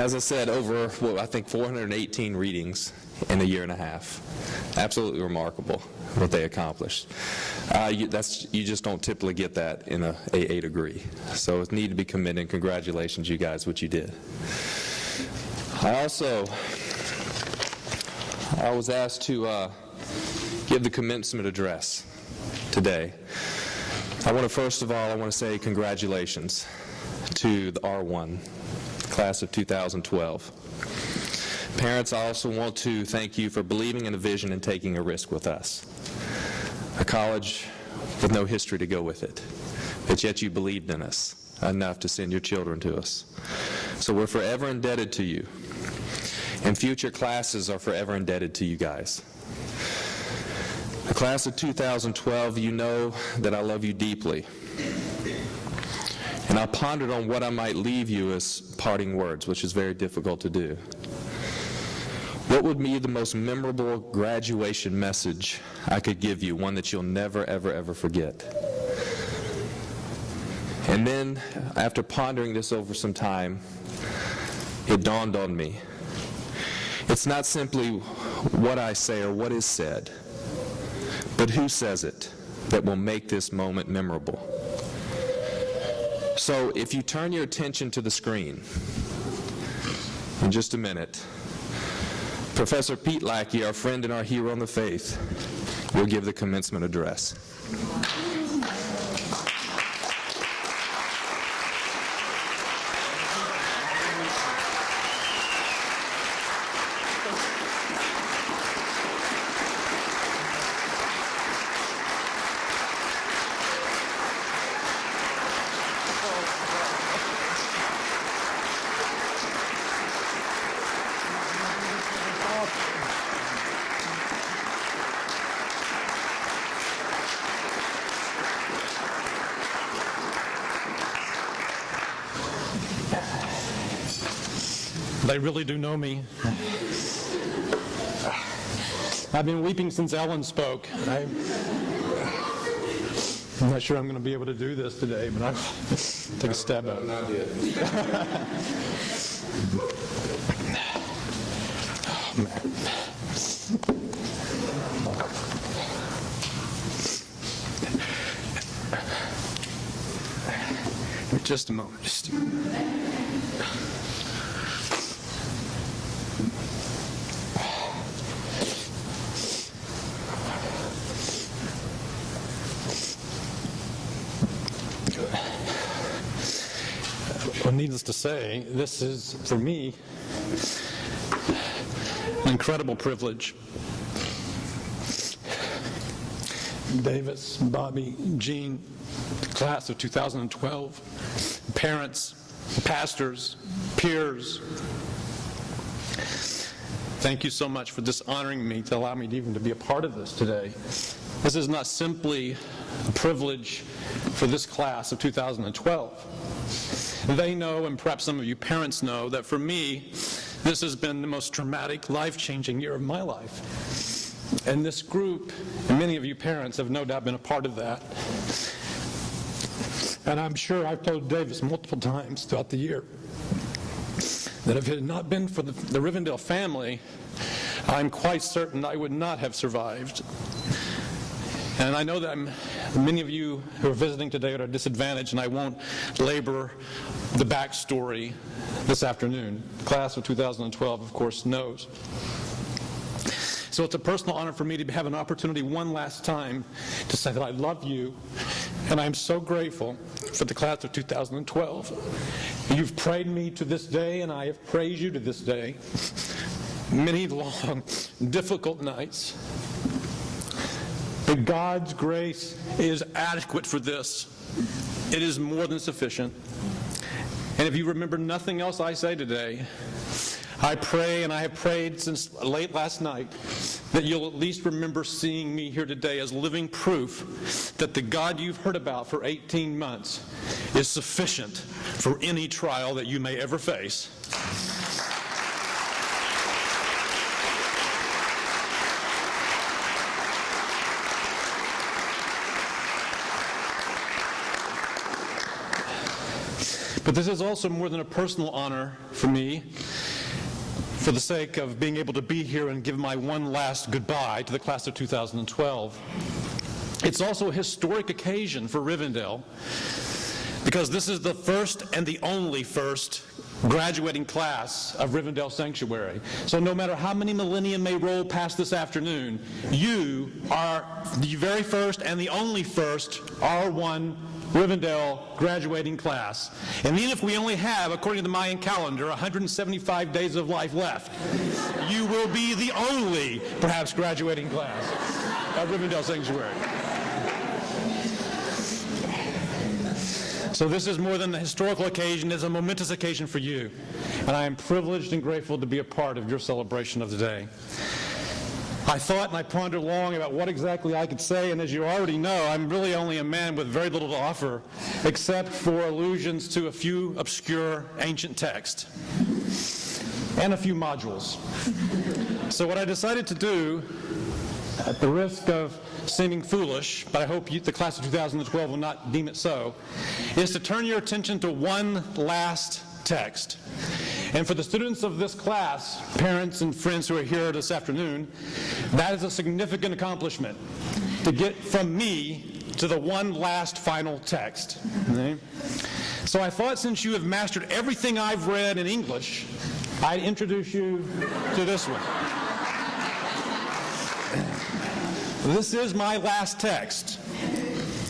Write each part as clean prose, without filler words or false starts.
As I said, over, I think 418 readings in a year and a half. Absolutely remarkable what they accomplished. You just don't typically get that in a AA degree. So it need to be commended, and congratulations, you guys, what you did. I was asked to give the commencement address today. I want to say congratulations to the R1, class of 2012. Parents, I also want to thank you for believing in a vision and taking a risk with us. A college with no history to go with it, but yet you believed in us enough to send your children to us. So we're forever indebted to you, and future classes are forever indebted to you guys. The class of 2012, you know that I love you deeply. And I pondered on what I might leave you as parting words, which is very difficult to do. What would be the most memorable graduation message I could give you, one that you'll never, ever, ever forget? And then, after pondering this over some time, it dawned on me. It's not simply what I say or what is said, but who says it that will make this moment memorable. So if you turn your attention to the screen in just a minute, Professor Pete Lackey, our friend and our hero in the faith, will give the commencement address. They really do know me. I've been weeping since Ellen spoke. I'm not sure I'm going to be able to do this today, but I'll take a stab at it. Not yet. Oh, man. Just a moment. Well, needless to say, this is, for me, an incredible privilege. Davis, Bobby, Jean, the class of 2012, parents, pastors, peers, thank you so much for just honoring me to allow me to even to be a part of this today. This is not simply a privilege for this class of 2012. They know, and perhaps some of you parents know, that for me, this has been the most traumatic, life-changing year of my life. And this group, and many of you parents have no doubt been a part of that. And I'm sure I've told Davis multiple times throughout the year that if it had not been for the Rivendell family, I'm quite certain I would not have survived. And I know that many of you who are visiting today are at a disadvantage, and I won't labor the backstory this afternoon. The class of 2012, of course, knows. So it's a personal honor for me to have an opportunity one last time to say that I love you, and I'm so grateful for the class of 2012. You've prayed me to this day, and I have praised you to this day. Many long, difficult nights. But God's grace is adequate for this. It is more than sufficient. And if you remember nothing else I say today, I pray, and I have prayed since late last night, that you'll at least remember seeing me here today as living proof that the God you've heard about for 18 months is sufficient for any trial that you may ever face. But this is also more than a personal honor for me. for the sake of being able to be here and give my one last goodbye to the class of 2012. It's also a historic occasion for Rivendell, because this is the first and the only first graduating class of Rivendell Sanctuary. So no matter how many millennia may roll past this afternoon, you are the very first and the only first R1 Rivendell graduating class. And even if we only have, according to the Mayan calendar, 175 days of life left, you will be the only, perhaps, graduating class of Rivendell Sanctuary. So this is more than a historical occasion, it's a momentous occasion for you. And I am privileged and grateful to be a part of your celebration of the day. I thought and I pondered long about what exactly I could say, and as you already know, I'm really only a man with very little to offer, except for allusions to a few obscure ancient texts and a few modules. So what I decided to do, at the risk of seeming foolish, but I hope the class of 2012 will not deem it so, is to turn your attention to one last text. And for the students of this class, parents and friends who are here this afternoon, that is a significant accomplishment, to get from me to the one last final text. Okay? So I thought, since you have mastered everything I've read in English, I'd introduce you to this one. This is my last text,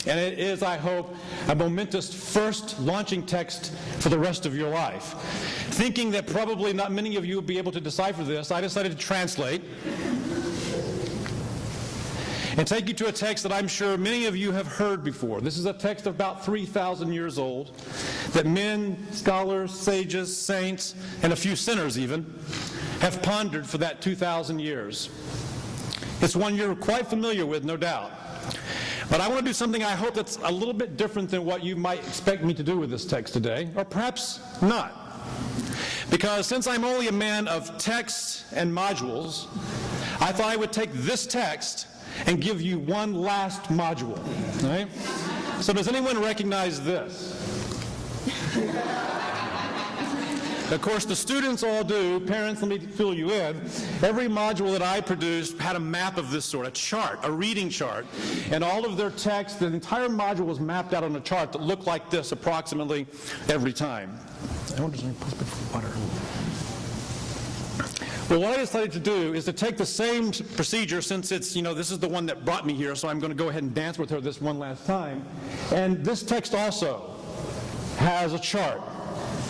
and it is, I hope, a momentous first launching text for the rest of your life. Thinking that probably not many of you will be able to decipher this, I decided to translate and take you to a text that I'm sure many of you have heard before. This is a text of about 3,000 years old that men, scholars, sages, saints, and a few sinners even, have pondered for that 2,000 years. It's one you're quite familiar with, no doubt. But I want to do something I hope that's a little bit different than what you might expect me to do with this text today, or perhaps not. Because since I'm only a man of texts and modules, I thought I would take this text and give you one last module. Right? So does anyone recognize this? Of course, the students all do. Parents, let me fill you in. Every module that I produced had a map of this sort, a chart, a reading chart. And all of their text, the entire module was mapped out on a chart that looked like this approximately every time. I wonder if there's any water. Well, what I decided to do is to take the same procedure, since it's, this is the one that brought me here, so I'm going to go ahead and dance with her this one last time. And this text also has a chart.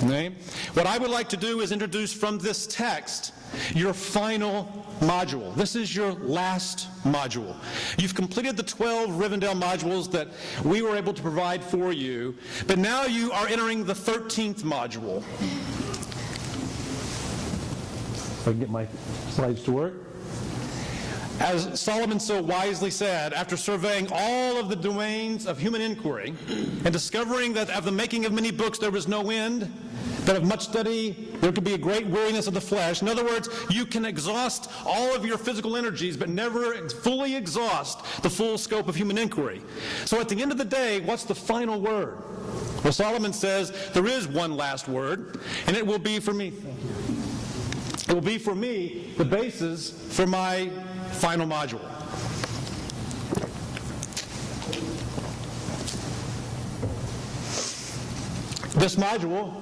Okay? What I would like to do is introduce from this text your final module. This is your last module. You've completed the 12 Rivendell modules that we were able to provide for you, but now you are entering the 13th module. If I can get my slides to work. As Solomon so wisely said, after surveying all of the domains of human inquiry and discovering that of the making of many books there was no end, that of much study there could be a great weariness of the flesh. In other words, you can exhaust all of your physical energies but never fully exhaust the full scope of human inquiry. So at the end of the day, what's the final word? Well, Solomon says there is one last word, and it will be for me. It will be for me the basis for my final module. This module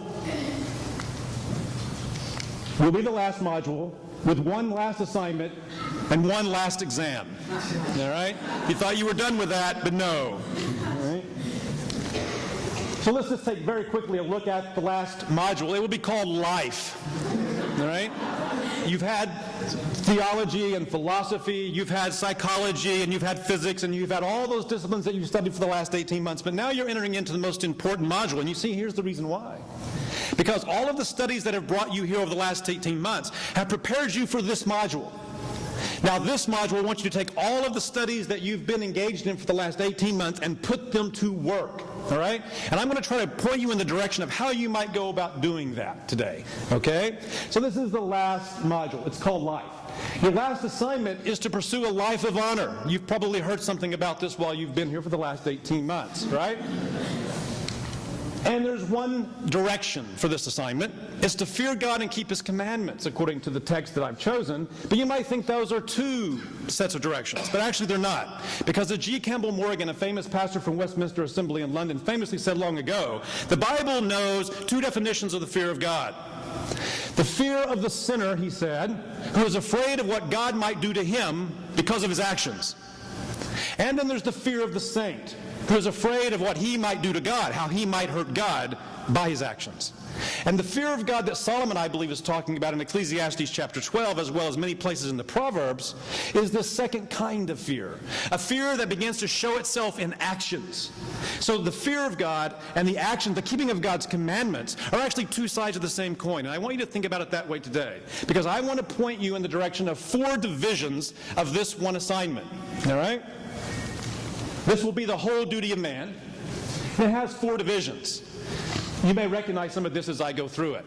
will be the last module with one last assignment and one last exam. All right? You thought you were done with that, but no. All right? So let's just take very quickly a look at the last module. It will be called Life. All right? You've had theology and philosophy, you've had psychology, and you've had physics, and you've had all those disciplines that you've studied for the last 18 months, but now you're entering into the most important module, and you see, here's the reason why. Because all of the studies that have brought you here over the last 18 months have prepared you for this module. Now, this module wants you to take all of the studies that you've been engaged in for the last 18 months and put them to work, all right? And I'm going to try to point you in the direction of how you might go about doing that today, okay? So this is the last module. It's called Life. Your last assignment is to pursue a life of honor. You've probably heard something about this while you've been here for the last 18 months, right? And there's one direction for this assignment. It's to fear God and keep his commandments, according to the text that I've chosen. But you might think those are two sets of directions. But actually they're not. Because G. Campbell Morgan, a famous pastor from Westminster Assembly in London, famously said long ago, the Bible knows two definitions of the fear of God. The fear of the sinner, he said, who is afraid of what God might do to him because of his actions. And then there's the fear of the saint, who is afraid of what he might do to God, how he might hurt God by his actions. And the fear of God that Solomon, I believe, is talking about in Ecclesiastes chapter 12, as well as many places in the Proverbs, is the second kind of fear, a fear that begins to show itself in actions. So the fear of God and the action, the keeping of God's commandments, are actually two sides of the same coin. And I want you to think about it that way today, because I want to point you in the direction of 4 divisions of this one assignment. All right? This will be the whole duty of man. It has 4 divisions. You may recognize some of this as I go through it.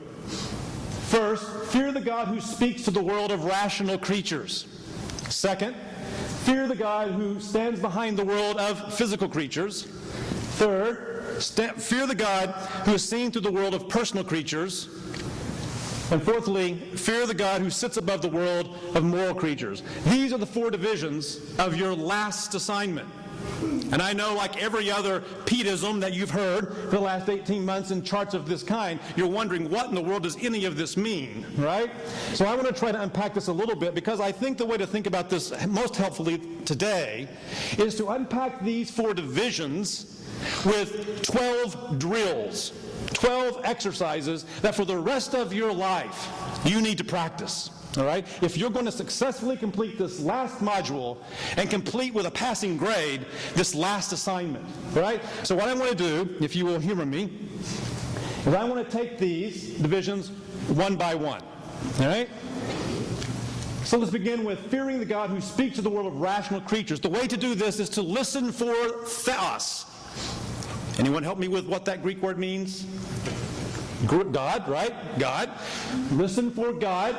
First, fear the God who speaks to the world of rational creatures. Second, fear the God who stands behind the world of physical creatures. Third, fear the God who is seen through the world of personal creatures. And fourthly, fear the God who sits above the world of moral creatures. These are the 4 divisions of your last assignment. And I know, like every other Peteism that you've heard for the last 18 months in charts of this kind, you're wondering, what in the world does any of this mean, right? So I want to try to unpack this a little bit, because I think the way to think about this most helpfully today is to unpack these 4 divisions with 12 drills, 12 exercises that for the rest of your life you need to practice. All right? If you're going to successfully complete this last module and complete with a passing grade this last assignment, all right? So what I want to do, if you will humor me, is I want to take these divisions one by one, all right? So let's begin with fearing the God who speaks to the world of rational creatures. The way to do this is to listen for theos. Anyone help me with what that Greek word means? God, right? God. Listen for God.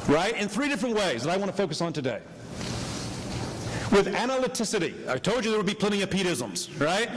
Right? In 3 different ways that I want to focus on today. With analyticity. I told you there would be plenty of Peteisms, right?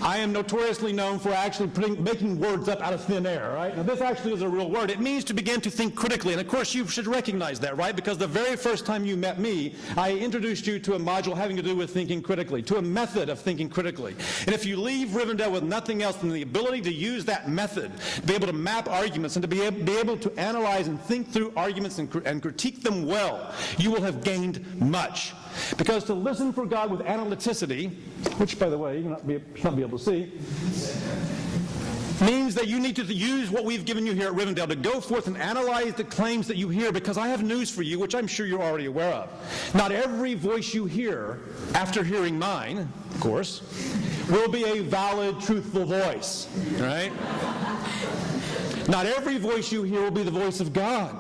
I am notoriously known for actually making words up out of thin air, right? Now, this actually is a real word. It means to begin to think critically. And, of course, you should recognize that, right? Because the very first time you met me, I introduced you to a module having to do with thinking critically, to a method of thinking critically. And if you leave Rivendell with nothing else than the ability to use that method, to be able to map arguments and to be able to analyze and think through arguments and critique them well, you will have gained much. Because to listen for God with analyticity, which, by the way, you'll not be able to see, means that you need to use what we've given you here at Rivendell to go forth and analyze the claims that you hear, because I have news for you, which I'm sure you're already aware of. Not every voice you hear, after hearing mine, of course, will be a valid, truthful voice, right? Not every voice you hear will be the voice of God.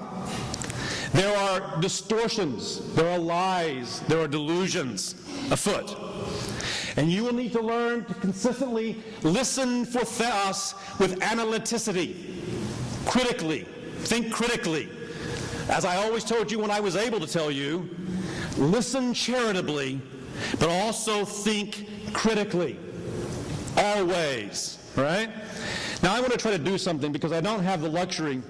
There are distortions, there are lies, there are delusions afoot. And you will need to learn to consistently listen for theos with analyticity, critically, think critically. As I always told you when I was able to tell you, listen charitably, but also think critically, always, right? Now I want to try to do something, because I don't have the luxury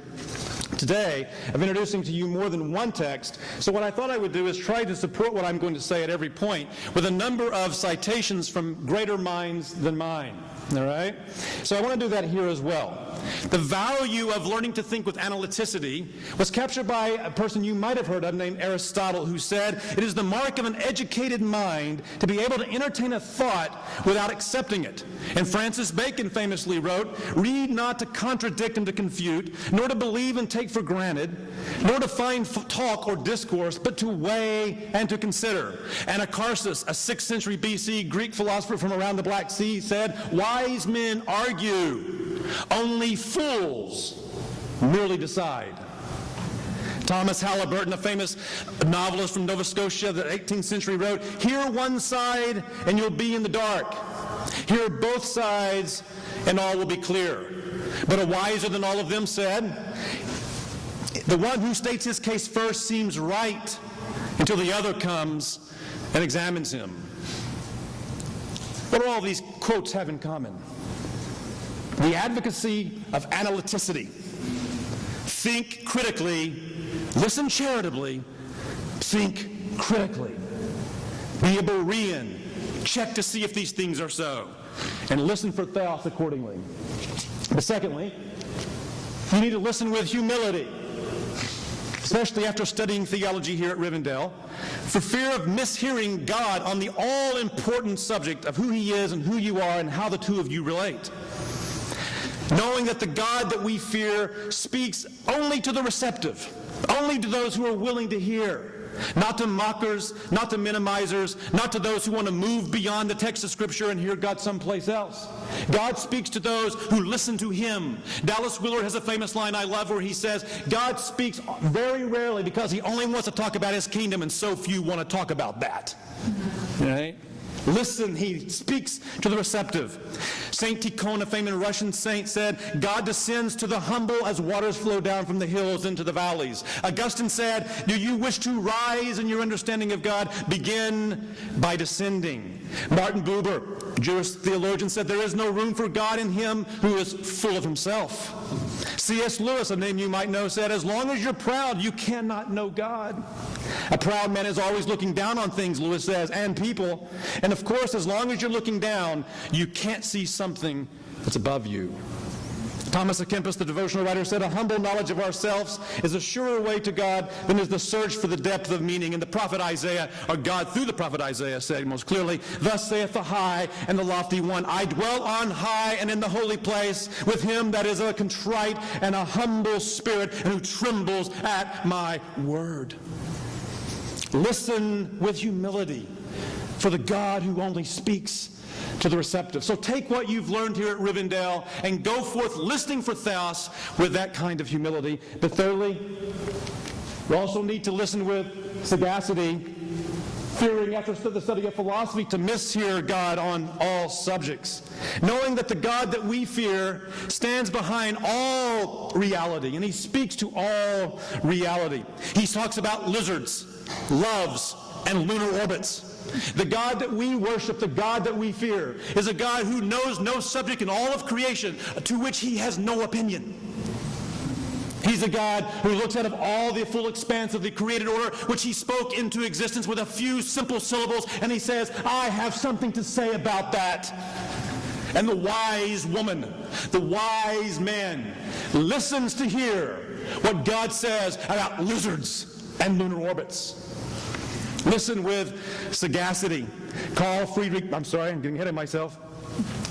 today of introducing to you more than one text. So what I thought I would do is try to support what I'm going to say at every point with a number of citations from greater minds than mine. All right? So I want to do that here as well. The value of learning to think with analyticity was captured by a person you might have heard of named Aristotle, who said, "It is the mark of an educated mind to be able to entertain a thought without accepting it." And Francis Bacon famously wrote, "Read not to contradict and to confute, nor to believe and take for granted, nor to find talk or discourse, but to weigh and to consider." Anacharsis, a 6th century BC Greek philosopher from around the Black Sea, said, "Wise men argue, only fools merely decide." Thomas Halliburton, a famous novelist from Nova Scotia of the 18th century, wrote, "Hear one side and you'll be in the dark. Hear both sides and all will be clear." But a wiser than all of them said, "The one who states his case first seems right until the other comes and examines him." What do all these quotes have in common? The advocacy of analyticity. Think critically, listen charitably, think critically. Be a Berean. Check to see if these things are so. And listen for theos accordingly. But secondly, you need to listen with humility, especially after studying theology here at Rivendell, for fear of mishearing God on the all-important subject of who He is and who you are and how the two of you relate. Knowing that the God that we fear speaks only to the receptive, only to those who are willing to hear, not to mockers, not to minimizers, not to those who want to move beyond the text of Scripture and hear God someplace else. God speaks to those who listen to Him. Dallas Willard has a famous line I love where he says, God speaks very rarely because He only wants to talk about His kingdom, and so few want to talk about that. Right? Listen, He speaks to the receptive. Saint Tikhon, a famous Russian saint, said, God descends to the humble as waters flow down from the hills into the valleys. Augustine said, do you wish to rise in your understanding of God? Begin by descending. Martin Buber, Jewish theologian, said, there is no room for God in him who is full of himself. C.S. Lewis, a name you might know, said, as long as you're proud, you cannot know God. A proud man is always looking down on things, Lewis says, and people. And of course, as long as you're looking down, you can't see something that's above you. Thomas à Kempis, the devotional writer, said, a humble knowledge of ourselves is a surer way to God than is the search for the depth of meaning. And the prophet Isaiah, or God through the prophet Isaiah, said most clearly, thus saith the high and the lofty one, I dwell on high and in the holy place with him that is a contrite and a humble spirit and who trembles at my word. Listen with humility for the God who only speaks to the receptive. So take what you've learned here at Rivendell and go forth listening for theos with that kind of humility. But thirdly, you also need to listen with sagacity, fearing after the study of philosophy to mishear God on all subjects. Knowing that the God that we fear stands behind all reality, and He speaks to all reality. He talks about lizards, loves, and lunar orbits. The God that we worship, the God that we fear, is a God who knows no subject in all of creation to which He has no opinion. He's a God who looks out of all the full expanse of the created order, which He spoke into existence with a few simple syllables, and He says, I have something to say about that. And the wise woman, the wise man, listens to hear what God says about lizards and lunar orbits. Listen with sagacity. I'm getting ahead of myself.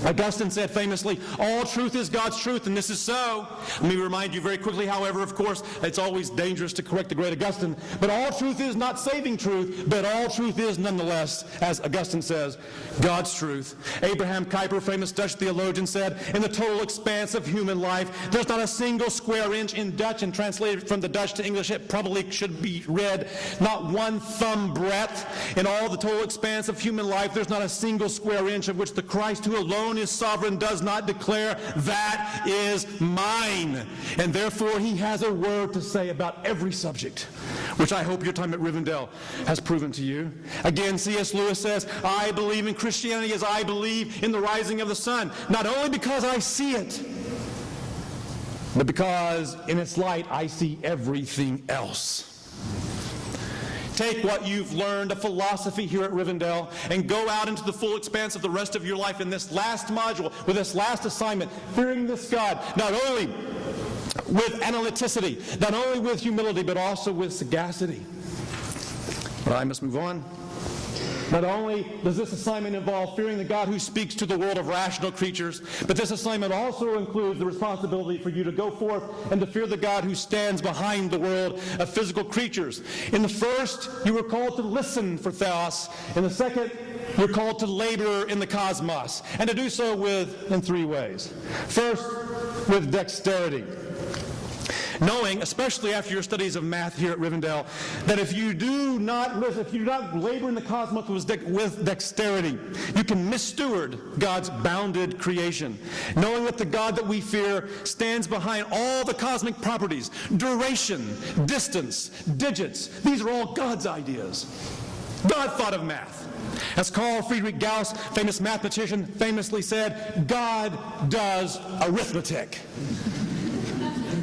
Augustine said famously, all truth is God's truth, and this is so. Let me remind you very quickly, however, of course, it's always dangerous to correct the great Augustine, but all truth is not saving truth, but all truth is nonetheless, as Augustine says, God's truth. Abraham Kuyper, famous Dutch theologian, said, in the total expanse of human life, there's not a single square inch in Dutch, and translated from the Dutch to English, it probably should be read, not one thumb breadth. In all the total expanse of human life, there's not a single square inch of which the Christ who alone is sovereign does not declare, that is mine. And therefore He has a word to say about every subject, which I hope your time at Rivendell has proven to you. Again, C.S. Lewis says, I believe in Christianity as I believe in the rising of the sun, not only because I see it, but because in its light I see everything else. Take what you've learned of philosophy here at Rivendell and go out into the full expanse of the rest of your life in this last module, with this last assignment, fearing this God, not only with analyticity, not only with humility, but also with sagacity. But I must move on. Not only does this assignment involve fearing the God who speaks to the world of rational creatures, but this assignment also includes the responsibility for you to go forth and to fear the God who stands behind the world of physical creatures. In the first, you were called to listen for theos. In the second, you're called to labor in the cosmos, and to do so in three ways. First, with dexterity. Knowing, especially after your studies of math here at Rivendell, that if you do not labor in the cosmos with dexterity, you can missteward God's bounded creation. Knowing that the God that we fear stands behind all the cosmic properties, duration, distance, digits. These are all God's ideas. God thought of math. As Carl Friedrich Gauss, famous mathematician, famously said, God does arithmetic.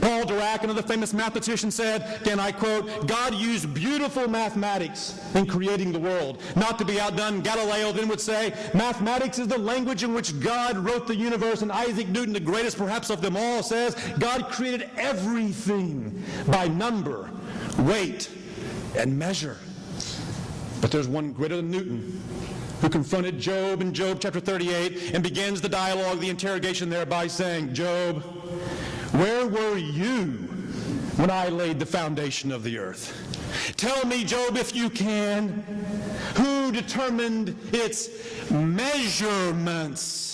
Paul Dirac, another famous mathematician, said, and I quote, God used beautiful mathematics in creating the world. Not to be outdone, Galileo then would say, mathematics is the language in which God wrote the universe, and Isaac Newton, the greatest perhaps of them all, says, God created everything by number, weight, and measure. But there's one greater than Newton who confronted Job in Job chapter 38 and begins the dialogue, the interrogation there by saying, Job, where were you when I laid the foundation of the earth? Tell me, Job, if you can, who determined its measurements?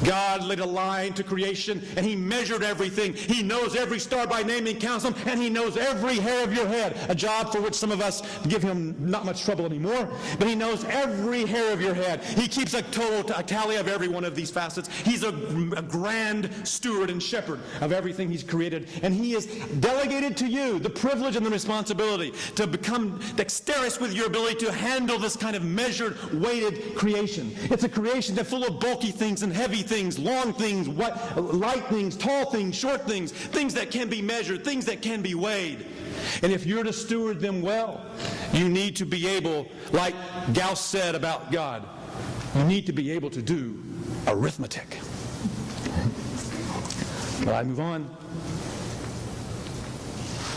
God laid a line to creation, and he measured everything. He knows every star by name and counts them, and he knows every hair of your head, a job for which some of us give him not much trouble anymore, but he knows every hair of your head. He keeps a tally of every one of these facets. He's a grand steward and shepherd of everything he's created, and he has delegated to you the privilege and the responsibility to become dexterous with your ability to handle this kind of measured, weighted creation. It's a creation that's full of bulky things and heavy things, long things, light things, tall things, short things, things that can be measured, things that can be weighed. And if you're to steward them well, you need to be able, like Gauss said about God, you need to be able to do arithmetic. But I move on.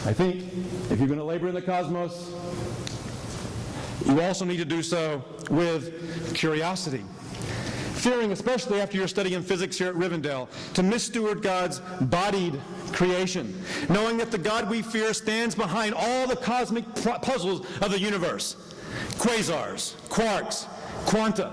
I think if you're going to labor in the cosmos, you also need to do so with curiosity. Fearing, especially after your study in physics here at Rivendell, to missteward God's bodied creation, knowing that the God we fear stands behind all the cosmic puzzles of the universe. Quasars, quarks, quanta.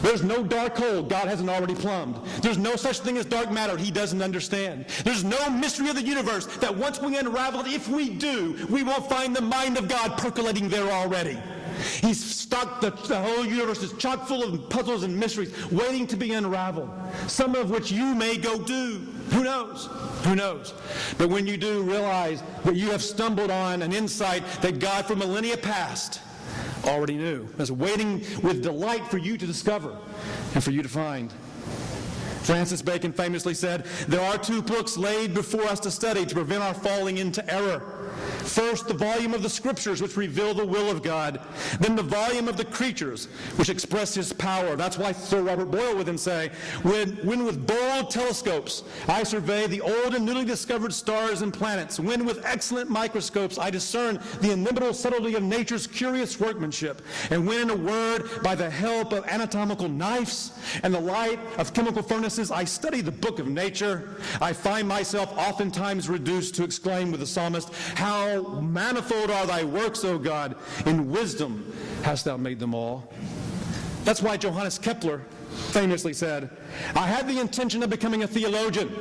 There's no dark hole God hasn't already plumbed. There's no such thing as dark matter he doesn't understand. There's no mystery of the universe that once we unravel it, if we do, we won't find the mind of God percolating there already. He's stocked the whole universe is chock full of puzzles and mysteries waiting to be unraveled, some of which you may go do. Who knows? Who knows? But when you do, realize that you have stumbled on an insight that God from millennia past already knew, is waiting with delight for you to discover and for you to find. Francis Bacon famously said, there are two books laid before us to study to prevent our falling into error. First, the volume of the Scriptures, which reveal the will of God. Then the volume of the creatures, which express his power. That's why Sir Robert Boyle would then say, when with bold telescopes I survey the old and newly discovered stars and planets, when with excellent microscopes I discern the inimitable subtlety of nature's curious workmanship, and when, in a word, by the help of anatomical knives and the light of chemical furnaces I study the book of nature, I find myself oftentimes reduced to exclaim with the psalmist, how manifold are thy works, O God, in wisdom hast thou made them all. That's why Johannes Kepler famously said, I had the intention of becoming a theologian,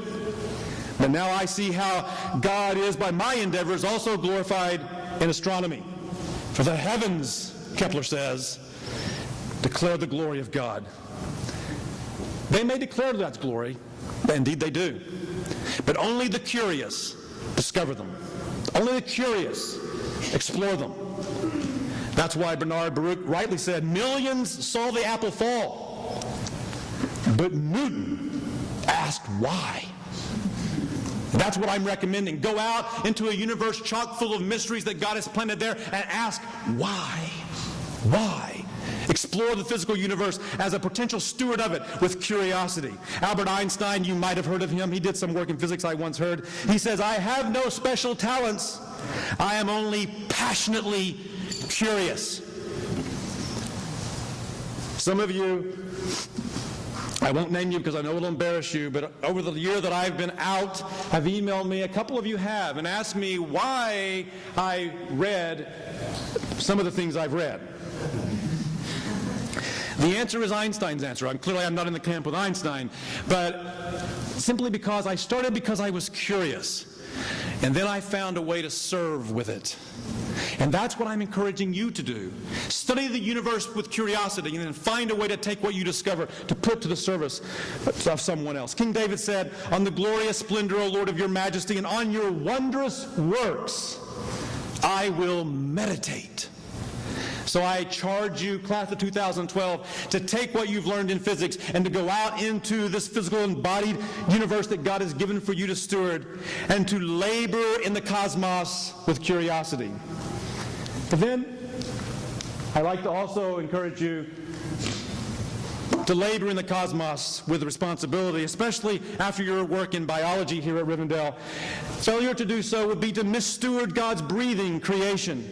but now I see how God is by my endeavors also glorified in astronomy. For the heavens, Kepler says, declare the glory of God. They may declare God's glory, indeed they do, but only the curious discover them. Only the curious explore them. That's why Bernard Baruch rightly said, millions saw the apple fall, but Newton asked why. That's what I'm recommending. Go out into a universe chock full of mysteries that God has planted there and ask why. Why? Explore the physical universe as a potential steward of it with curiosity. Albert Einstein, you might have heard of him. He did some work in physics I once heard. He says, I have no special talents. I am only passionately curious. Some of you, I won't name you because I know it'll embarrass you, but over the year that I've been out, have emailed me, a couple of you have, and asked me why I read some of the things I've read. The answer is Einstein's answer. I'm not in the camp with Einstein, but simply because I started because I was curious. And then I found a way to serve with it. And that's what I'm encouraging you to do. Study the universe with curiosity and then find a way to take what you discover to put to the service of someone else. King David said, on the glorious splendor, O Lord, of your majesty, and on your wondrous works I will meditate. So I charge you, class of 2012, to take what you've learned in physics and to go out into this physical embodied universe that God has given for you to steward, and to labor in the cosmos with curiosity. But then, I'd like to also encourage you to labor in the cosmos with responsibility, especially after your work in biology here at Rivendell. Failure to do so would be to missteward God's breathing creation,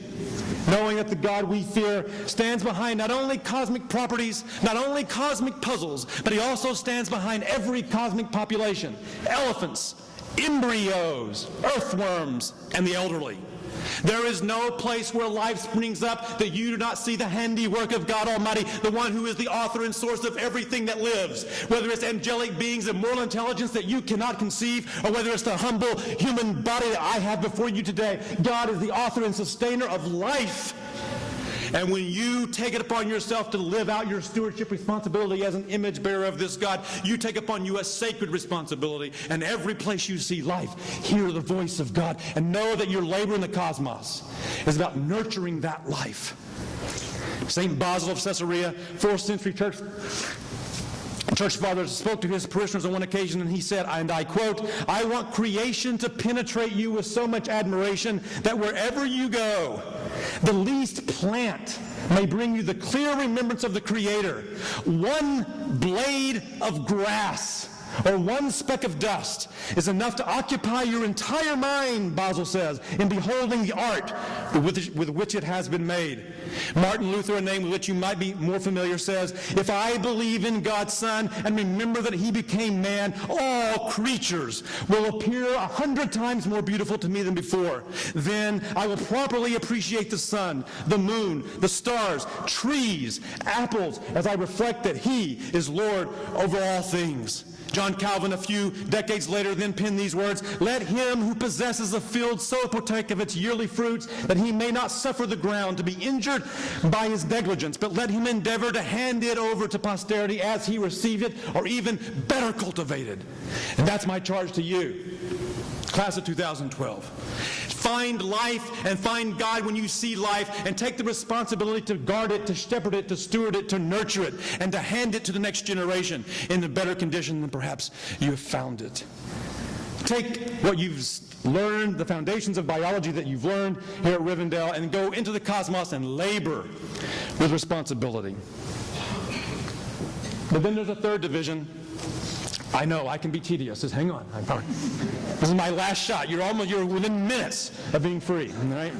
knowing that the God we fear stands behind not only cosmic properties, not only cosmic puzzles, but he also stands behind every cosmic population: elephants, embryos, earthworms, and the elderly. There is no place where life springs up that you do not see the handiwork of God Almighty, the one who is the author and source of everything that lives. Whether it's angelic beings of moral intelligence that you cannot conceive, or whether it's the humble human body that I have before you today, God is the author and sustainer of life. And when you take it upon yourself to live out your stewardship responsibility as an image bearer of this God, you take upon you a sacred responsibility. And every place you see life, hear the voice of God and know that your labor in the cosmos is about nurturing that life. St. Basil of Caesarea, 4th century church father, spoke to his parishioners on one occasion, and he said, and I quote, "I want creation to penetrate you with so much admiration that wherever you go, the least plant may bring you the clear remembrance of the Creator. One blade of grass or one speck of dust is enough to occupy your entire mind," Basil says, "in beholding the art with which it has been made." Martin Luther, a name with which you might be more familiar, says, "If I believe in God's Son and remember that he became man, all creatures will appear 100 times more beautiful to me than before. Then I will properly appreciate the sun, the moon, the stars, trees, apples, as I reflect that he is Lord over all things." John Calvin, a few decades later, then penned these words, "Let him who possesses a field so partake of its yearly fruits that he may not suffer the ground to be injured by his negligence, but let him endeavor to hand it over to posterity as he received it, or even better cultivated." And that's my charge to you, class of 2012. Find life and find God when you see life, and take the responsibility to guard it, to shepherd it, to steward it, to nurture it, and to hand it to the next generation in a better condition than perhaps you have found it. Take what you've learned, the foundations of biology that you've learned here at Rivendell, and go into the cosmos and labor with responsibility. But then there's a third division. I know, I can be tedious. Just hang on. This is my last shot. You're within minutes of being free, all right?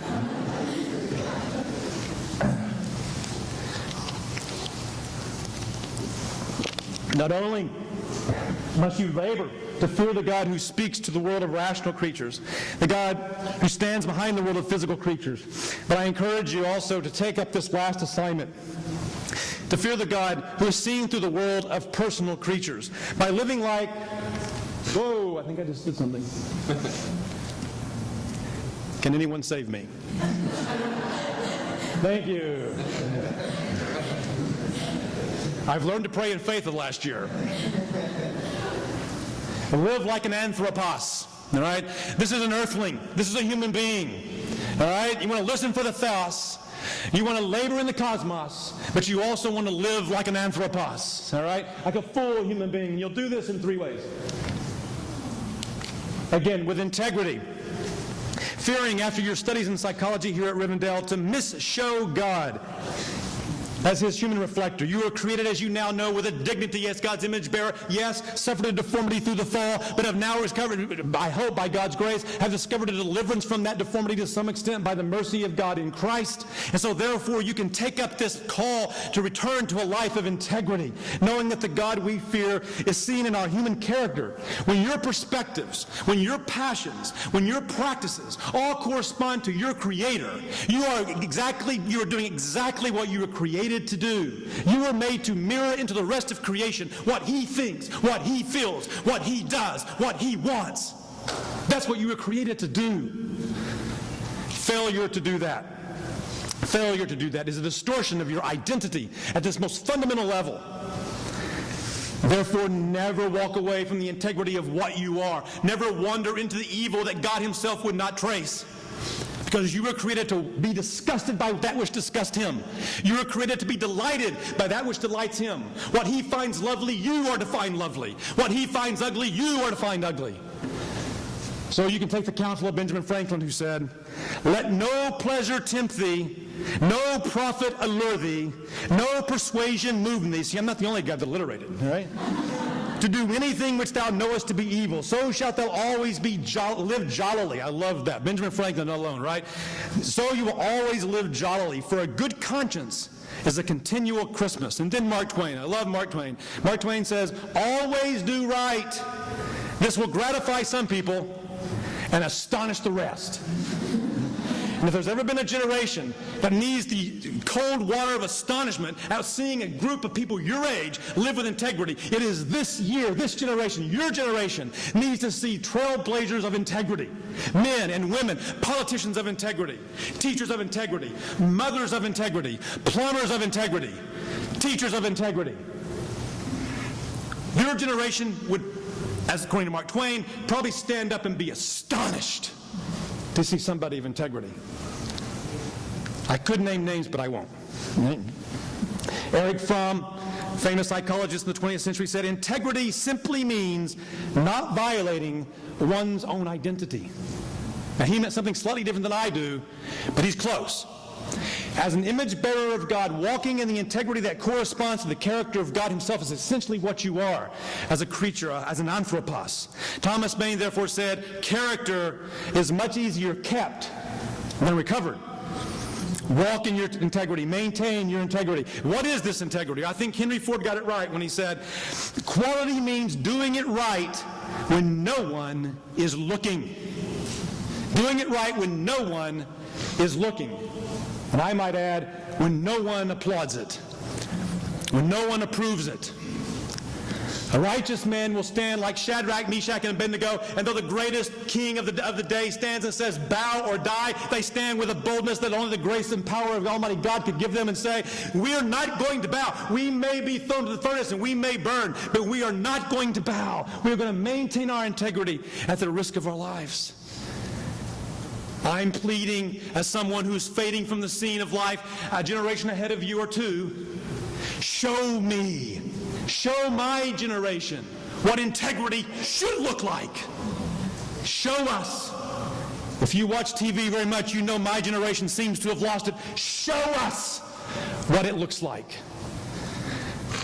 Not only must you labor to fear the God who speaks to the world of rational creatures, the God who stands behind the world of physical creatures, but I encourage you also to take up this last assignment, to fear the God who is seen through the world of personal creatures, by living like, whoa, I think I just did something. Can anyone save me? Thank you. I've learned to pray in faith the last year. Live like an anthropos, all right? This is an earthling. This is a human being, all right? You want to listen for the theos. You want to labor in the cosmos, but you also want to live like an anthropos, all right? Like a full human being. You'll do this in 3 ways. Again, with integrity. Fearing, after your studies in psychology here at Rivendell, to misshow God as his human reflector. You were created, as you now know, with a dignity as God's image bearer. Yes, suffered a deformity through the fall, but have now discovered, I hope by God's grace, have discovered a deliverance from that deformity to some extent by the mercy of God in Christ. And so therefore you can take up this call to return to a life of integrity, knowing that the God we fear is seen in our human character. When your perspectives, when your passions, when your practices all correspond to your Creator, you are doing exactly what you were created to do. You were made to mirror into the rest of creation what He thinks, what He feels, what He does, what He wants. That's what you were created to do. Failure to do that is a distortion of your identity at this most fundamental level. Therefore, never walk away from the integrity of what you are. Never wander into the evil that God Himself would not trace. Because you were created to be disgusted by that which disgusts him. You were created to be delighted by that which delights him. What he finds lovely, you are to find lovely. What he finds ugly, you are to find ugly. So you can take the counsel of Benjamin Franklin, who said, "Let no pleasure tempt thee, no profit allure thee, no persuasion move thee." See, I'm not the only guy that alliterated, all right? "To do anything which thou knowest to be evil, so shalt thou always live jollily." I love that. Benjamin Franklin alone, right? "So you will always live jollily, for a good conscience is a continual Christmas." And then Mark Twain. I love Mark Twain. Mark Twain says, "Always do right. This will gratify some people and astonish the rest." And if there's ever been a generation that needs the cold water of astonishment at seeing a group of people your age live with integrity, it is this year, this generation, your generation needs to see trailblazers of integrity. Men and women, politicians of integrity, teachers of integrity, mothers of integrity, plumbers of integrity, teachers of integrity. Your generation would, as according to Mark Twain, probably stand up and be astonished to see somebody of integrity. I could name names, but I won't. Erich Fromm, famous psychologist in the 20th century, said, "Integrity simply means not violating one's own identity." Now, he meant something slightly different than I do, but he's close. As an image bearer of God, walking in the integrity that corresponds to the character of God himself is essentially what you are as a creature, as an anthropos. Thomas Paine therefore said, "Character is much easier kept than recovered." Walk in your integrity. Maintain your integrity. What is this integrity? I think Henry Ford got it right when he said, "Quality means doing it right when no one is looking." Doing it right when no one is looking. And I might add, when no one applauds it, when no one approves it. A righteous man will stand like Shadrach, Meshach, and Abednego, and though the greatest king of the day stands and says, "Bow or die," they stand with a boldness that only the grace and power of Almighty God could give them and say, "We are not going to bow. We may be thrown to the furnace and we may burn, but we are not going to bow. We are going to maintain our integrity at the risk of our lives." I'm pleading as someone who's fading from the scene of life, a generation ahead of you or two, show me, show my generation what integrity should look like. Show us. If you watch TV very much, you know my generation seems to have lost it. Show us what it looks like.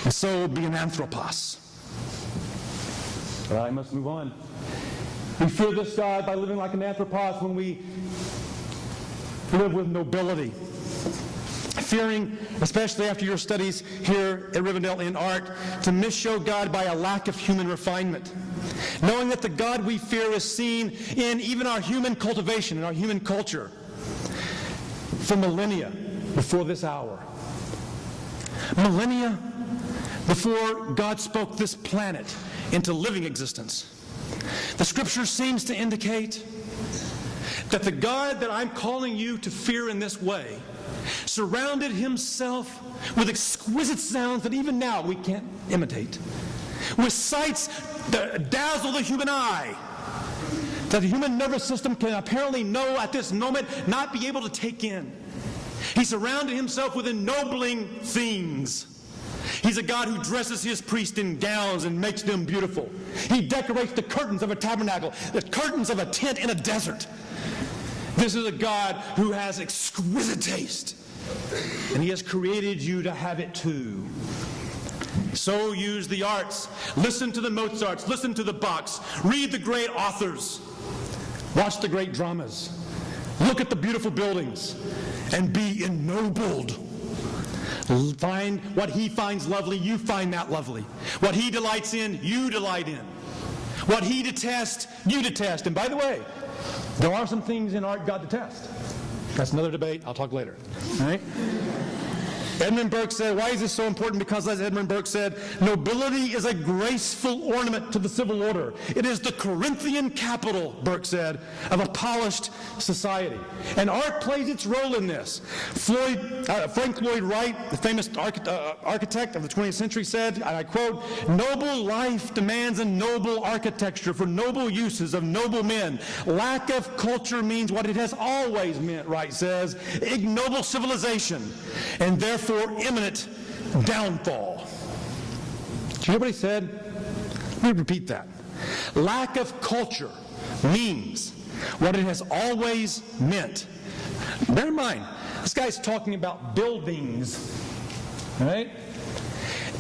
And so be an anthropos. All right, I must move on. We fear this God by living like an anthropos when we live with nobility. Fearing, especially after your studies here at Rivendell in art, to misshow God by a lack of human refinement. Knowing that the God we fear is seen in even our human cultivation and our human culture for millennia before this hour. Millennia before God spoke this planet into living existence. The scripture seems to indicate that the God that I'm calling you to fear in this way surrounded himself with exquisite sounds that even now we can't imitate, with sights that dazzle the human eye, that the human nervous system can apparently know at this moment not be able to take in. He surrounded himself with ennobling things. He's a God who dresses his priests in gowns and makes them beautiful. He decorates the curtains of a tabernacle, the curtains of a tent in a desert. This is a God who has exquisite taste, and he has created you to have it too. So use the arts. Listen to the Mozarts, listen to the Bachs, read the great authors, watch the great dramas, look at the beautiful buildings, and be ennobled. Find what he finds lovely, you find that lovely. What he delights in, you delight in. What he detests, you detest. And by the way, there are some things in art God detests. That's another debate. I'll talk later. All right? Edmund Burke said, why is this so important? Because, as Edmund Burke said, nobility is a graceful ornament to the civil order. It is the Corinthian capital, Burke said, of a polished society. And art plays its role in this. Frank Lloyd Wright, the famous architect of the 20th century, said, and I quote, "Noble life demands a noble architecture for noble uses of noble men. Lack of culture means what it has always meant," Wright says, "ignoble civilization, and therefore imminent downfall." Do you hear what he said? Let me repeat that. Lack of culture means what it has always meant. Bear in mind, this guy's talking about buildings, right?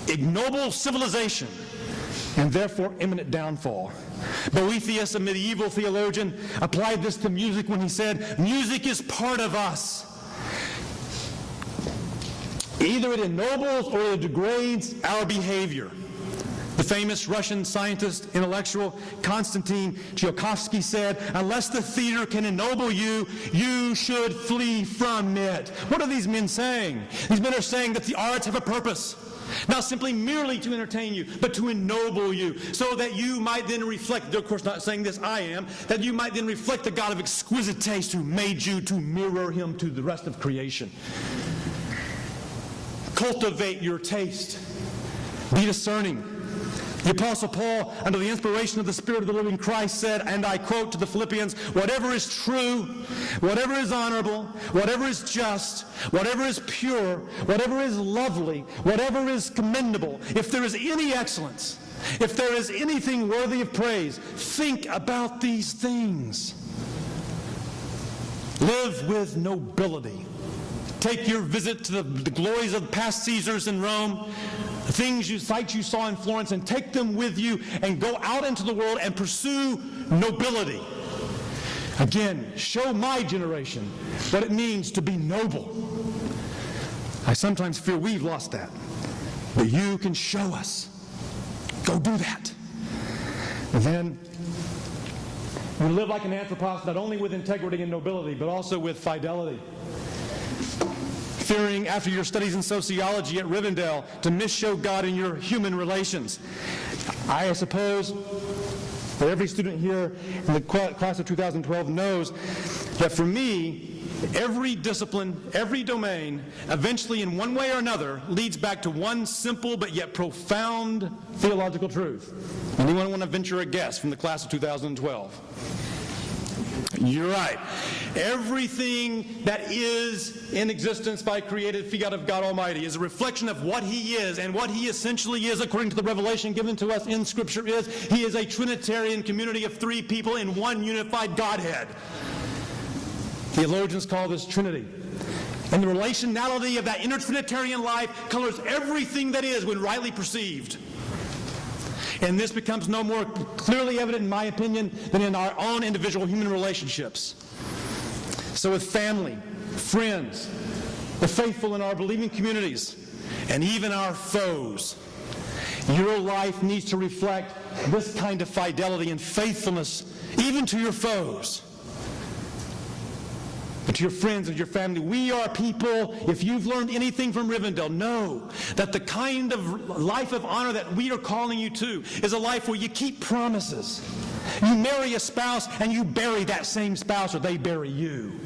Ignoble civilization, and therefore imminent downfall. Boethius, a medieval theologian, applied this to music when he said, "Music is part of us. Either it ennobles or it degrades our behavior." The famous Russian scientist, intellectual, Konstantin Tsiolkovsky said, "Unless the theater can ennoble you, you should flee from it." What are these men saying? These men are saying that the arts have a purpose. Not simply merely to entertain you, but to ennoble you, so that you might then reflect, they're of course not saying this, I am, that you might then reflect the God of exquisite taste who made you to mirror him to the rest of creation. Cultivate your taste. Be discerning. The Apostle Paul, under the inspiration of the Spirit of the living Christ, said, and I quote to the Philippians, "Whatever is true, whatever is honorable, whatever is just, whatever is pure, whatever is lovely, whatever is commendable, if there is any excellence, if there is anything worthy of praise, think about these things." Live with nobility. Take your visit to the glories of past Caesars in Rome, the sights you saw in Florence, and take them with you and go out into the world and pursue nobility. Again, show my generation what it means to be noble. I sometimes fear we've lost that, but you can show us. Go do that. And then we live like an anthropos, not only with integrity and nobility, but also with fidelity. Fearing, after your studies in sociology at Rivendell, to misshow God in your human relations. I suppose that every student here in the class of 2012 knows that for me, every discipline, every domain, eventually in one way or another, leads back to one simple but yet profound theological truth. Anyone want to venture a guess from the class of 2012? You're right. Everything that is in existence by created fiat of God Almighty is a reflection of what he is, and what he essentially is, according to the revelation given to us in Scripture, is he is a Trinitarian community of three people in one unified Godhead. Theologians call this Trinity. And the relationality of that inner Trinitarian life colors everything that is when rightly perceived. And this becomes no more clearly evident, in my opinion, than in our own individual human relationships. So with family, friends, the faithful in our believing communities, and even our foes, your life needs to reflect this kind of fidelity and faithfulness, even to your foes. But to your friends and your family, we are people, if you've learned anything from Rivendell, know that the kind of life of honor that we are calling you to is a life where you keep promises. You marry a spouse and you bury that same spouse, or they bury you.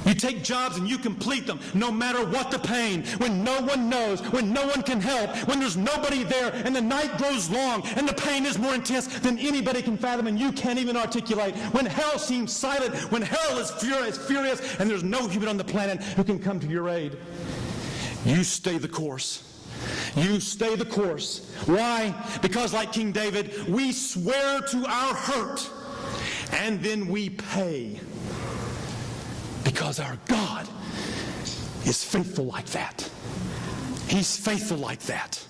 You take jobs and you complete them, no matter what the pain, when no one knows, when no one can help, when there's nobody there, and the night grows long, and the pain is more intense than anybody can fathom, and you can't even articulate, when hell seems silent, when hell is furious, and there's no human on the planet who can come to your aid. You stay the course. You stay the course. Why? Because like King David, we swear to our hurt, and then we pay. Because our God is faithful like that. He's faithful like that.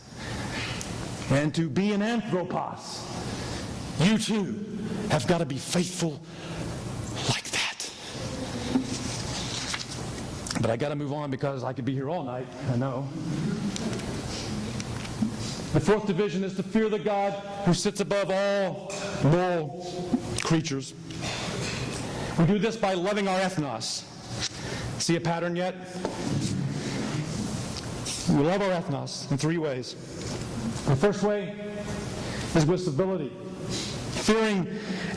And to be an anthropos, you too have got to be faithful like that. But I got to move on because I could be here all night, I know. The fourth division is to fear the God who sits above all moral creatures. We do this by loving our ethnos. See a pattern yet? We love our ethnos in three ways. The first way is with civility. Fearing,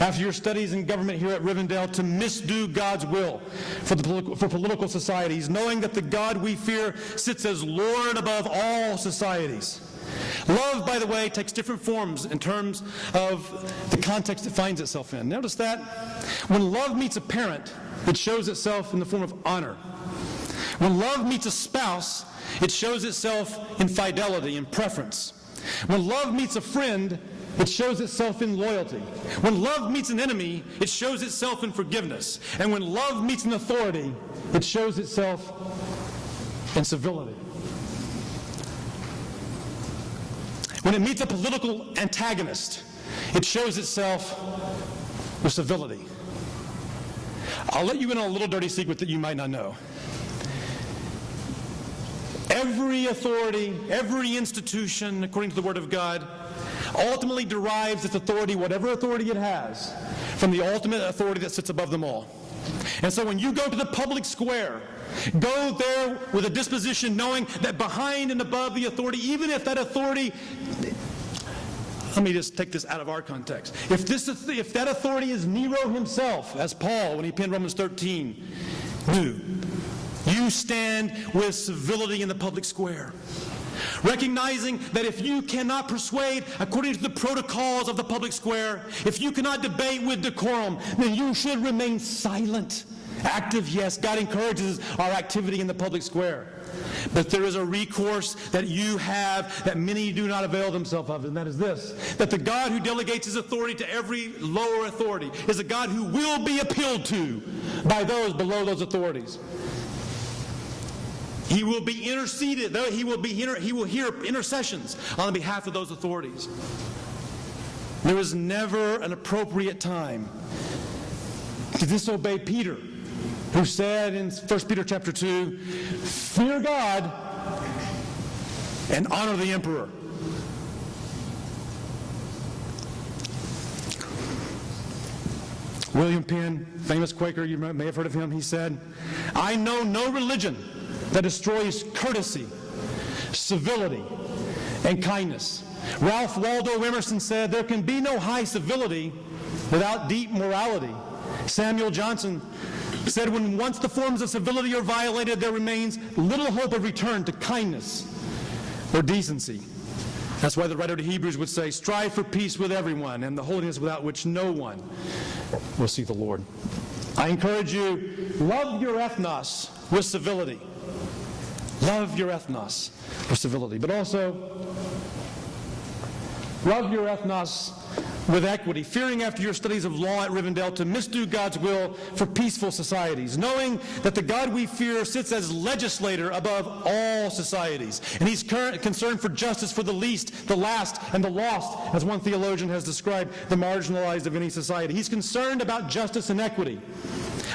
after your studies in government here at Rivendell, to misdo God's will for political societies, knowing that the God we fear sits as Lord above all societies. Love, by the way, takes different forms in terms of the context it finds itself in. Notice that when love meets a parent, it shows itself in the form of honor. When love meets a spouse, it shows itself in fidelity and preference. When love meets a friend, it shows itself in loyalty. When love meets an enemy, it shows itself in forgiveness. And when love meets an authority, it shows itself in civility. When it meets a political antagonist, it shows itself with civility. I'll let you in on a little dirty secret that you might not know. Every authority, every institution, according to the Word of God, ultimately derives its authority, whatever authority it has, from the ultimate authority that sits above them all. And so when you go to the public square, go there with a disposition knowing that behind and above the authority, even if that authority, let me just take this out of our context. If that authority is Nero himself, as Paul, when he penned Romans 13, do, you stand with civility in the public square. Recognizing that if you cannot persuade according to the protocols of the public square, if you cannot debate with decorum, then you should remain silent. Active, yes, God encourages our activity in the public square. But there is a recourse that you have that many do not avail themselves of, and that is this, that the God who delegates his authority to every lower authority is a God who will be appealed to by those below those authorities. He will be interceded, he will hear intercessions on behalf of those authorities. There is never an appropriate time to disobey Peter, who said in 1 Peter chapter 2, fear God and honor the emperor. William Penn, famous Quaker, you may have heard of him, he said, I know no religion that destroys courtesy, civility, and kindness. Ralph Waldo Emerson said, there can be no high civility without deep morality. Samuel Johnson said, when once the forms of civility are violated, there remains little hope of return to kindness or decency. That's why the writer to Hebrews would say, strive for peace with everyone and the holiness without which no one will see the Lord. I encourage you, love your ethnos with civility. Love your ethnos with civility, but also love your ethnos with equity, fearing after your studies of law at Rivendell to misdo God's will for peaceful societies, knowing that the God we fear sits as legislator above all societies, and he's concerned for justice for the least, the last, and the lost, as one theologian has described the marginalized of any society. He's concerned about justice and equity.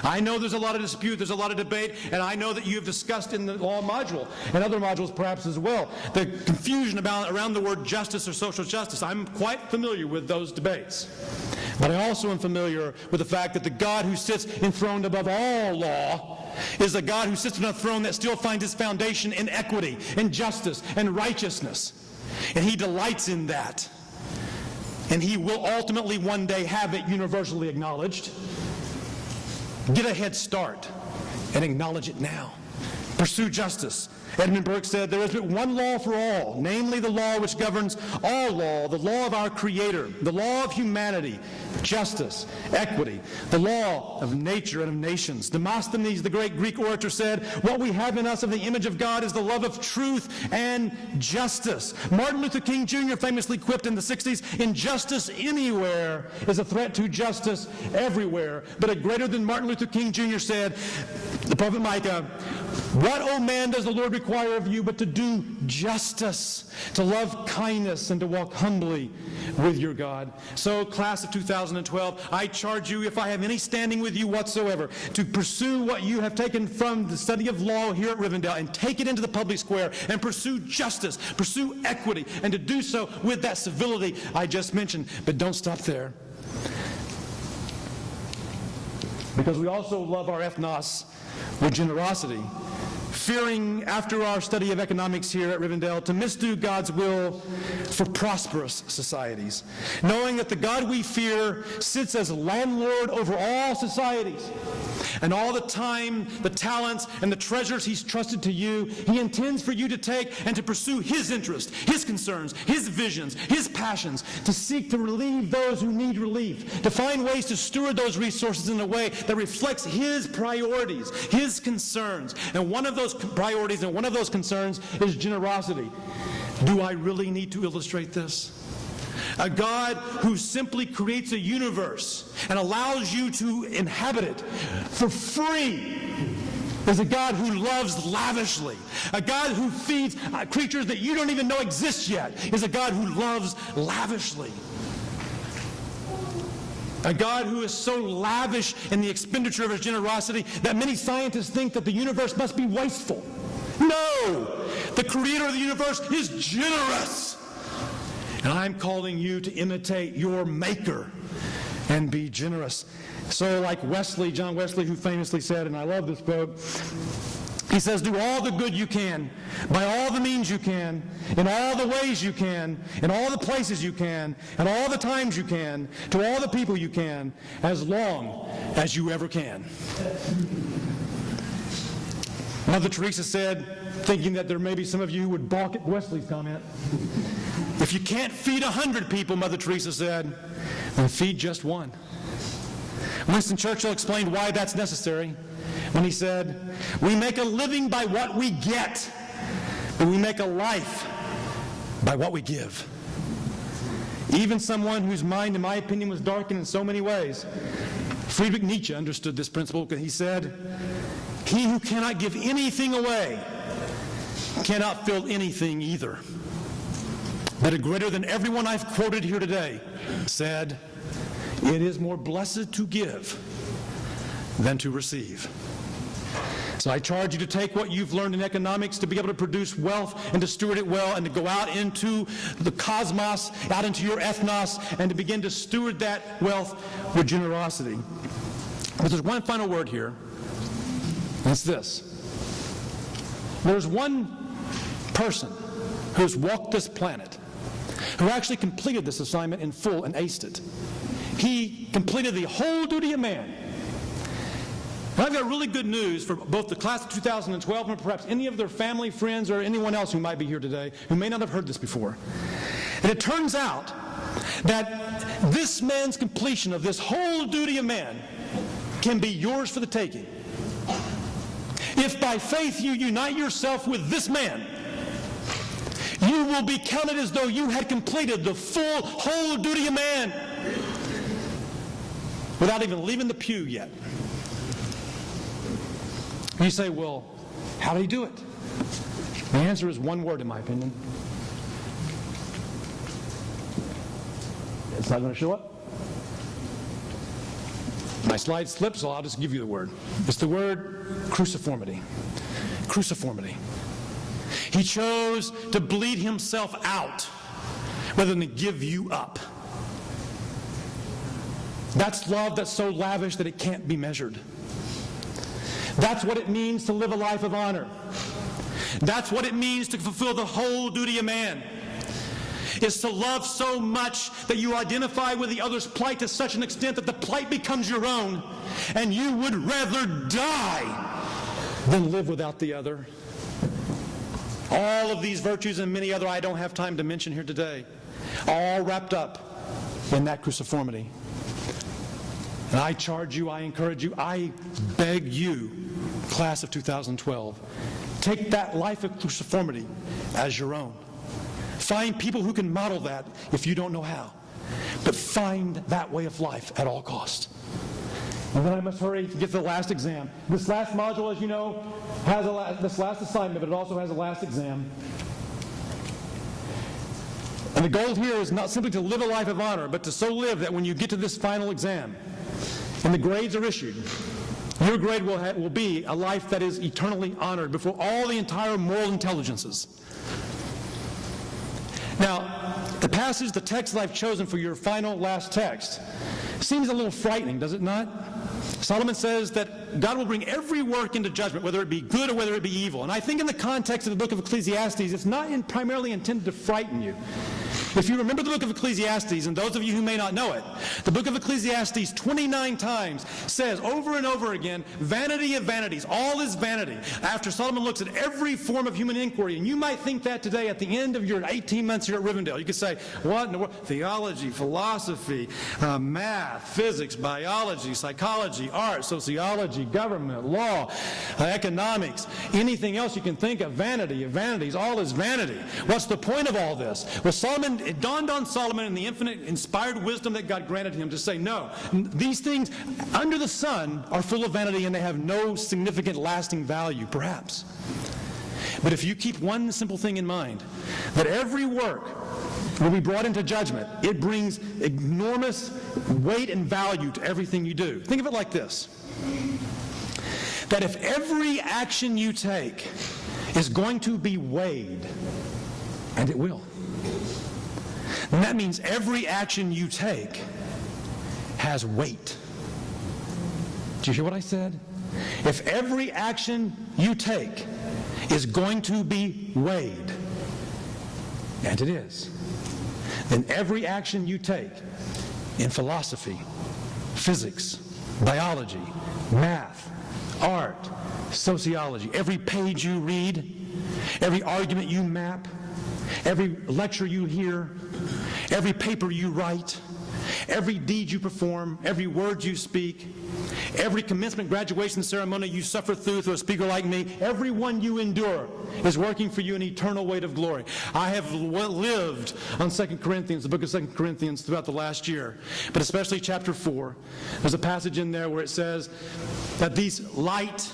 I know there's a lot of dispute, there's a lot of debate, and I know that you have discussed in the law module, and other modules perhaps as well, the confusion around the word justice or social justice. I'm quite familiar with those debates. But I also am familiar with the fact that the God who sits enthroned above all law is a God who sits on a throne that still finds its foundation in equity, in justice, and righteousness. And he delights in that. And he will ultimately one day have it universally acknowledged. Get a head start and acknowledge it now. Pursue justice. Edmund Burke said, there is but one law for all, namely the law which governs all law, the law of our Creator, the law of humanity, justice, equity, the law of nature and of nations. Demosthenes, the great Greek orator, said, what we have in us of the image of God is the love of truth and justice. Martin Luther King Jr. famously quipped in the 60s, injustice anywhere is a threat to justice everywhere. But a greater than Martin Luther King Jr. said, the prophet Micah, what, O man, does the Lord require of you but to do justice, to love kindness, and to walk humbly with your God? So, class of 2012, I charge you, if I have any standing with you whatsoever, to pursue what you have taken from the study of law here at Rivendell and take it into the public square and pursue justice, pursue equity, and to do so with that civility I just mentioned. But don't stop there. Because we also love our ethnos with generosity fearing, after our study of economics here at Rivendell, to misdo God's will for prosperous societies, knowing that the God we fear sits as landlord over all societies, and all the time, the talents, and the treasures he's trusted to you, he intends for you to take and to pursue his interest, his concerns, his visions, his passions, to seek to relieve those who need relief, to find ways to steward those resources in a way that reflects his priorities, his concerns. And one of those priorities and one of those concerns is generosity. Do I really need to illustrate this? A God who simply creates a universe and allows you to inhabit it for free is a God who loves lavishly. A God who feeds creatures that you don't even know exist yet is a God who loves lavishly. A God who is so lavish in the expenditure of his generosity that many scientists think that the universe must be wasteful. No! The creator of the universe is generous. And I'm calling you to imitate your maker and be generous. So like Wesley, John Wesley, who famously said, and I love this quote, he says, do all the good you can, by all the means you can, in all the ways you can, in all the places you can, and all the times you can, to all the people you can, as long as you ever can. Mother Teresa said, thinking that there may be some of you who would balk at Wesley's comment, if you can't feed 100 people, Mother Teresa said, then feed just one. Winston Churchill explained why that's necessary when he said, we make a living by what we get, but we make a life by what we give. Even someone whose mind, in my opinion, was darkened in so many ways, Friedrich Nietzsche understood this principle because he said, he who cannot give anything away cannot fill anything either. But a greater than everyone I've quoted here today said, it is more blessed to give than to receive. So I charge you to take what you've learned in economics to be able to produce wealth and to steward it well and to go out into the cosmos, out into your ethnos, and to begin to steward that wealth with generosity. But there's one final word here, and it's this. There's one person who's walked this planet who actually completed this assignment in full and aced it. He completed the whole duty of man. And I've got really good news for both the class of 2012 and perhaps any of their family, friends, or anyone else who might be here today who may not have heard this before. And it turns out that this man's completion of this whole duty of man can be yours for the taking. If by faith you unite yourself with this man, you will be counted as though you had completed the full, whole duty of man without even leaving the pew yet. You say, well, how did he do it? The answer is one word, in my opinion. It's not going to show up. My slide slipped, so I'll just give you the word. It's the word cruciformity. Cruciformity. He chose to bleed himself out rather than to give you up. That's love that's so lavish that it can't be measured. That's what it means to live a life of honor. That's what it means to fulfill the whole duty of man. Is to love so much that you identify with the other's plight to such an extent that the plight becomes your own, and you would rather die than live without the other. All of these virtues and many other I don't have time to mention here today, all wrapped up in that cruciformity. And I charge you, I encourage you, I beg you, class of 2012, take that life of cruciformity as your own. Find people who can model that if you don't know how. But find that way of life at all costs. And then I must hurry to get to the last exam. This last module, as you know, has this last assignment, but it also has a last exam. And the goal here is not simply to live a life of honor, but to so live that when you get to this final exam, and the grades are issued, your grade will be a life that is eternally honored before all the entire moral intelligences. Now, the text that I've chosen for your final last text seems a little frightening, does it not? Solomon says that God will bring every work into judgment, whether it be good or whether it be evil. And I think in the context of the book of Ecclesiastes, it's not primarily intended to frighten you. If you remember the book of Ecclesiastes, and those of you who may not know it, the book of Ecclesiastes 29 times says over and over again, vanity of vanities, all is vanity. After Solomon looks at every form of human inquiry, and you might think that today at the end of your 18 months here at Rivendell, you could say, what in the world? Theology, philosophy, math, physics, biology, psychology, art, sociology, government, law, economics, anything else you can think of, vanity of vanities, all is vanity. What's the point of all this? Well, it dawned on Solomon in the infinite inspired wisdom that God granted him to say, no, these things under the sun are full of vanity and they have no significant lasting value, perhaps. But if you keep one simple thing in mind, that every work will be brought into judgment, it brings enormous weight and value to everything you do. Think of it like this, that if every action you take is going to be weighed, and it will, and that means every action you take has weight. Do you hear what I said? If every action you take is going to be weighed, and it is, then every action you take in philosophy, physics, biology, math, art, sociology, every page you read, every argument you map, every lecture you hear, every paper you write, every deed you perform, every word you speak, every commencement graduation ceremony you suffer through a speaker like me, every one you endure is working for you an eternal weight of glory. I have lived on 2 Corinthians, the book of 2 Corinthians, throughout the last year, but especially chapter 4. There's a passage in there where it says that these light,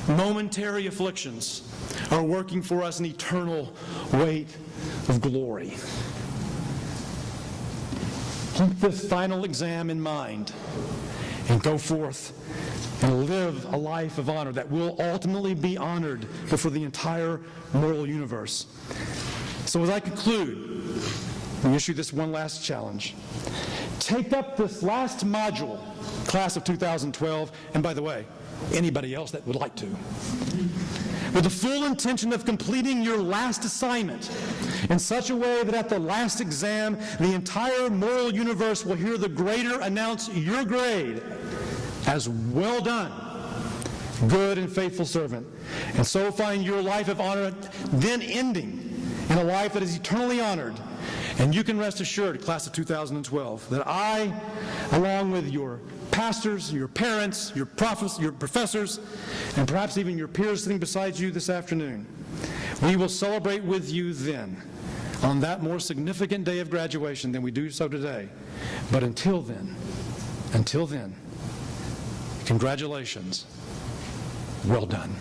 momentary afflictions are working for us an eternal weight of glory. Keep this final exam in mind and go forth and live a life of honor that will ultimately be honored before the entire moral universe. So as I conclude, we issue this one last challenge. Take up this last module, class of 2012, and by the way, anybody else that would like to, with the full intention of completing your last assignment in such a way that at the last exam, the entire moral universe will hear the grader announce your grade as well done, good and faithful servant, and so find your life of honor then ending in a life that is eternally honored. And you can rest assured, class of 2012, that I, along with your pastors, your parents, your professors, and perhaps even your peers sitting beside you this afternoon, we will celebrate with you then on that more significant day of graduation than we do so today. But until then, congratulations. Well done.